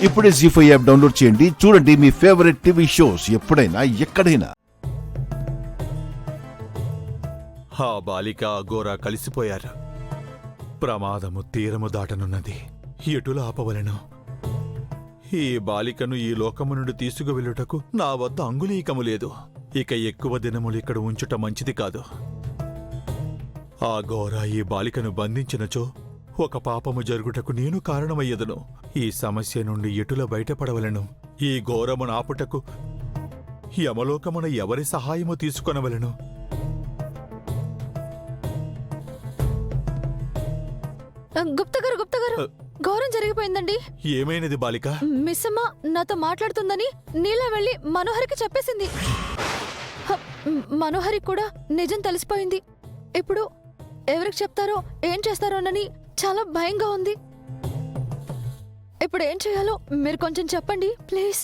ఇప్పుడే జీ5 app download చేయండి. చూడండి మీ ఫేవరెట్ టీవీ షోస్ ఎప్పుడైనా ఎక్కడైనా. ఆ బాలిక అఘోరా కలిసిపోయారు. ప్రమాదము తీరము దాటనున్నది. ఎటులా ఆపవలెను? ఈ బాలికను ఈ లోకము నుండి తీసుకువెళ్ళుటకు నా వద్ద అంగుళీకము లేదు. ఇక ఎక్కువ దినములు ఇక్కడ ఉంచుట మంచిది కాదు. ఆ ఘోర ఈ బాలికను బంధించినచో ఒక పాపము జరుగుటకు నేను కారణమయ్యదును. ఈ సమస్య నుండి ఎటుల బయటపడవలను? ఈ ఘోరము నాపుటకు యమలోకమున ఎవరి సహాయము తీసుకొనవలను? గుప్తా గారు, ఘోరం జరిగిపోయిందండి. ఏమైనది బాలిక? మిస్సమ్మ నాతో మాట్లాడుతుందని నీలా వెళ్లి మనోహరికి చెప్పేసింది. మనోహరి కూడా నిజం తెలిసిపోయింది. ఇప్పుడు ఎవరికి చెప్తారో ఏం చేస్తారోనని చాలా భయంగా ఉంది. ఇప్పుడు ఏం చేయాలో మీరు కొంచెం చెప్పండి ప్లీజ్.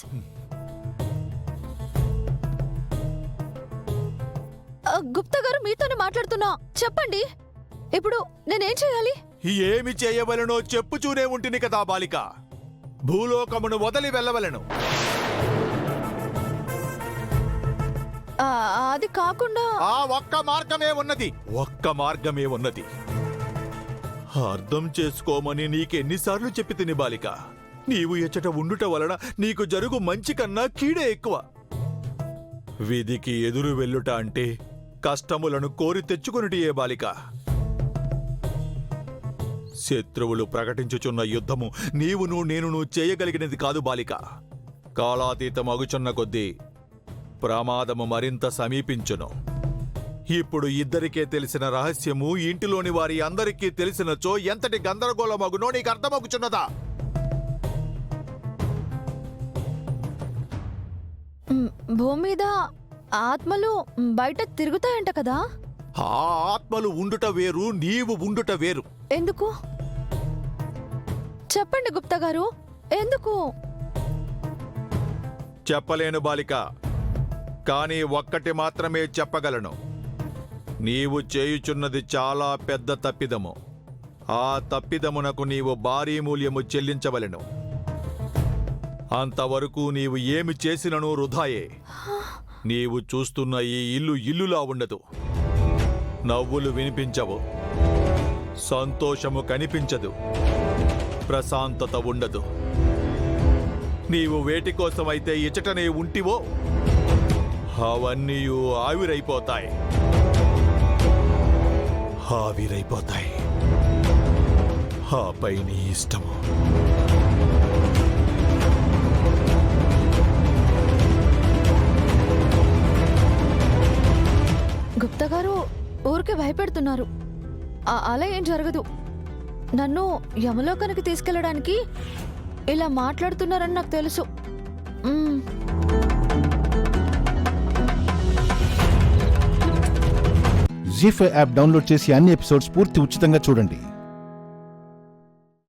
గుప్తా గారు మీతోనే మాట్లాడుతున్నా, చెప్పండి ఇప్పుడు నేనేం చేయాలి? ఏమి చేయవలనో చెప్పుచూనే ఉంటిని కదా బాలిక. భూలోకమును వదలి వెళ్ళవలను. అది కాకుండా ఆ ఒక్క మార్గమే ఉన్నది. అర్థం చేసుకోమని నీకెన్నిసార్లు చెప్పి తిని బాలిక. నీవు ఎచ్చట ఉండుట వలన నీకు జరుగు మంచి కన్నా కీడే ఎక్కువ. విధికి ఎదురు వెళ్ళుట అంటే కష్టములను కోరి తెచ్చుకొనుటియే బాలిక. శత్రువులు ప్రకటించుచున్న యుద్ధము నేను చేయగలిగినది కాదు బాలిక. కాలాతీతమగుచున్న కొద్దీ ప్రమాదము మరింత సమీపించును. ఇప్పుడు ఇద్దరికే తెలిసిన రహస్యము ఇంటిలోని వారి అందరికీ తెలిసినచో ఎంతటి గందరగోళమగునో నీకు అర్థమగుచున్నదా? భూమి మీద ఆత్మలు బయట తిరుగుతాయంట కదా? ఆ ఆత్మలు ఉండుట వేరు, నీవు ఉండుట వేరు. ఎందుకు చెప్పండి గుప్తా గారు, ఎందుకు? చెప్పలేను బాలిక, కానీ ఒక్కటి మాత్రమే చెప్పగలను. నీవు చేయుచున్నది చాలా పెద్ద తప్పిదము. ఆ తప్పిదమునకు నీవు భారీ మూల్యము చెల్లించవలెను. అంతవరకు నీవు ఏమి చేసినను వృధాయే. నీవు చూస్తున్న ఈ ఇల్లులా ఉండదు. నవ్వులు వినిపించవు, సంతోషము కనిపించదు, ప్రశాంతత ఉండదు. నీవు వేటి కోసమైతే ఇచ్చటనే ఉంటివో అవన్నీ ఆవిరైపోతాయి. ఆపై నీ ఇష్టము. గుప్తా గారు ఊరికే భయపెడుతున్నారు. అలా ఏం జరగదు. నన్ను యమలోకానికి తీసుకెళ్లడానికి ఇలా మాట్లాడుతున్నారని నాకు తెలుసు. జీ5 యాప్ డౌన్లోడ్ చేసి అన్ని ఎపిసోడ్స్ పూర్తి ఉచితంగా చూడండి.